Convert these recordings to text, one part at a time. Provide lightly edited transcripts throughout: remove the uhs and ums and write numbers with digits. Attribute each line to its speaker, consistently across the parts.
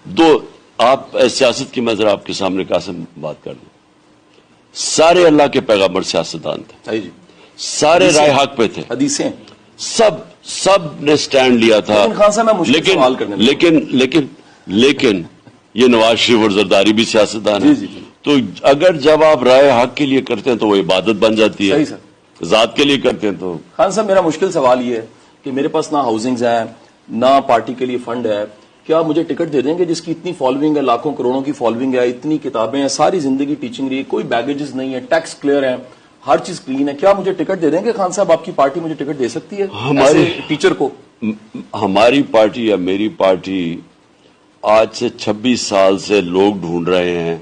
Speaker 1: دو آپ سیاست کی میں ذرا آپ کے سامنے قاسم بات کر دوں. سارے اللہ کے پیغمبر سیاستدان تھے, سارے رائے حق پہ تھے,
Speaker 2: حدیثیں
Speaker 1: سب نے سٹینڈ لیا تھا. لیکن یہ نواز شریف اور زرداری بھی سیاستدان ہیں. تو اگر جب آپ رائے حق کے لیے کرتے ہیں تو وہ عبادت بن جاتی ہے, ذات کے لیے کرتے ہیں تو.
Speaker 2: خان صاحب میرا مشکل سوال یہ ہے کہ میرے پاس نہ ہاؤسنگز ہیں نہ پارٹی کے لیے فنڈ ہے, کیا مجھے ٹکٹ دے دیں گے جس کی اتنی فالوئنگ ہے, لاکھوں کروڑوں کی فالوئنگ ہے, اتنی کتابیں ہیں, ساری زندگی ٹیچنگ رہی ہے, کوئی بیگیجز نہیں ہے, ٹیکس کلیئر ہے, ہر چیز کلین ہے, کیا مجھے ٹکٹ دے دیں گے خان صاحب؟ آپ کی پارٹی مجھے ٹکٹ دے سکتی ہے
Speaker 1: ہمارے
Speaker 2: ٹیچر کو؟
Speaker 1: ہماری پارٹی یا میری پارٹی آج سے 26 سال سے لوگ ڈھونڈ رہے ہیں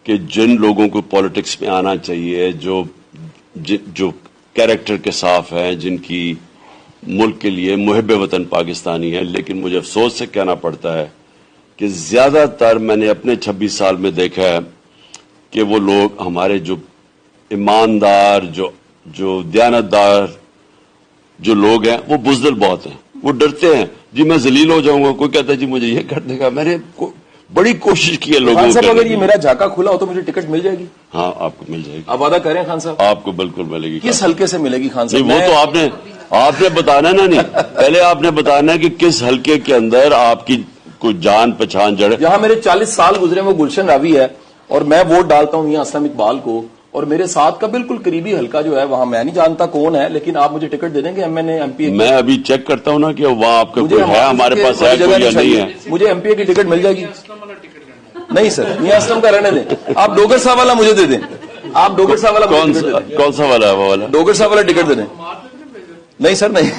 Speaker 1: کہ جن لوگوں کو پالیٹکس میں آنا چاہیے, جو کیریکٹر کے صاف ہیں, جن کی ملک کے لیے محب وطن پاکستانی ہے. لیکن مجھے افسوس سے کہنا پڑتا ہے کہ زیادہ تر میں نے اپنے 26 سال میں دیکھا ہے کہ وہ لوگ ہمارے جو ایماندار, جو دیانتدار جو لوگ ہیں, وہ بزدل بہت ہیں, وہ ڈرتے ہیں. جی میں ذلیل ہو جاؤں گا, کوئی کہتا ہے جی مجھے یہ کر دے گا. میں نے بڑی کوشش کی ہے لوگوں
Speaker 2: کو. اگر یہ میرا جھاکا کھلا ہو تو مجھے ٹکٹ مل جائے گی؟
Speaker 1: ہاں آپ کو مل جائے گی.
Speaker 2: آپ وعدہ کریں خان صاحب؟
Speaker 1: آپ کو بالکل ملے گی.
Speaker 2: کس حلقے سے ملے گی خان صاحب؟
Speaker 1: وہ تو آپ نے بتانا نا, نہیں پہلے آپ نے بتانا ہے کہ کس حلقے کے اندر آپ کی کوئی جان پہچان جڑے.
Speaker 2: جہاں میرے 40 سال گزرے وہ گلشن راوی ہے, اور میں ووٹ ڈالتا ہوں یہاں اسلم اقبال کو, اور میرے ساتھ کا بالکل قریبی حلقہ جو ہے وہاں میں نہیں جانتا کون ہے, لیکن آپ مجھے ٹکٹ دے دیں گے ایم این اے, ایم پی اے؟
Speaker 1: میں ابھی چیک کرتا ہوں نا کہ وہاں آپ کا کوئی ہے, ہمارے پاس ہے کوئی یا نہیں ہے.
Speaker 2: مجھے ایم پی اے کی ٹکٹ مل جائے گی؟ نہیں سر, میاں اسلم کا رہنے دیں. آپ ڈوگر صاحب والا مجھے دے دیں. آپ ڈوگر صاحب والا
Speaker 1: کون سا والا ہے وہ والا؟
Speaker 2: ڈوگر صاحب والا ٹکٹ دے دیں. نہیں سر نہیں.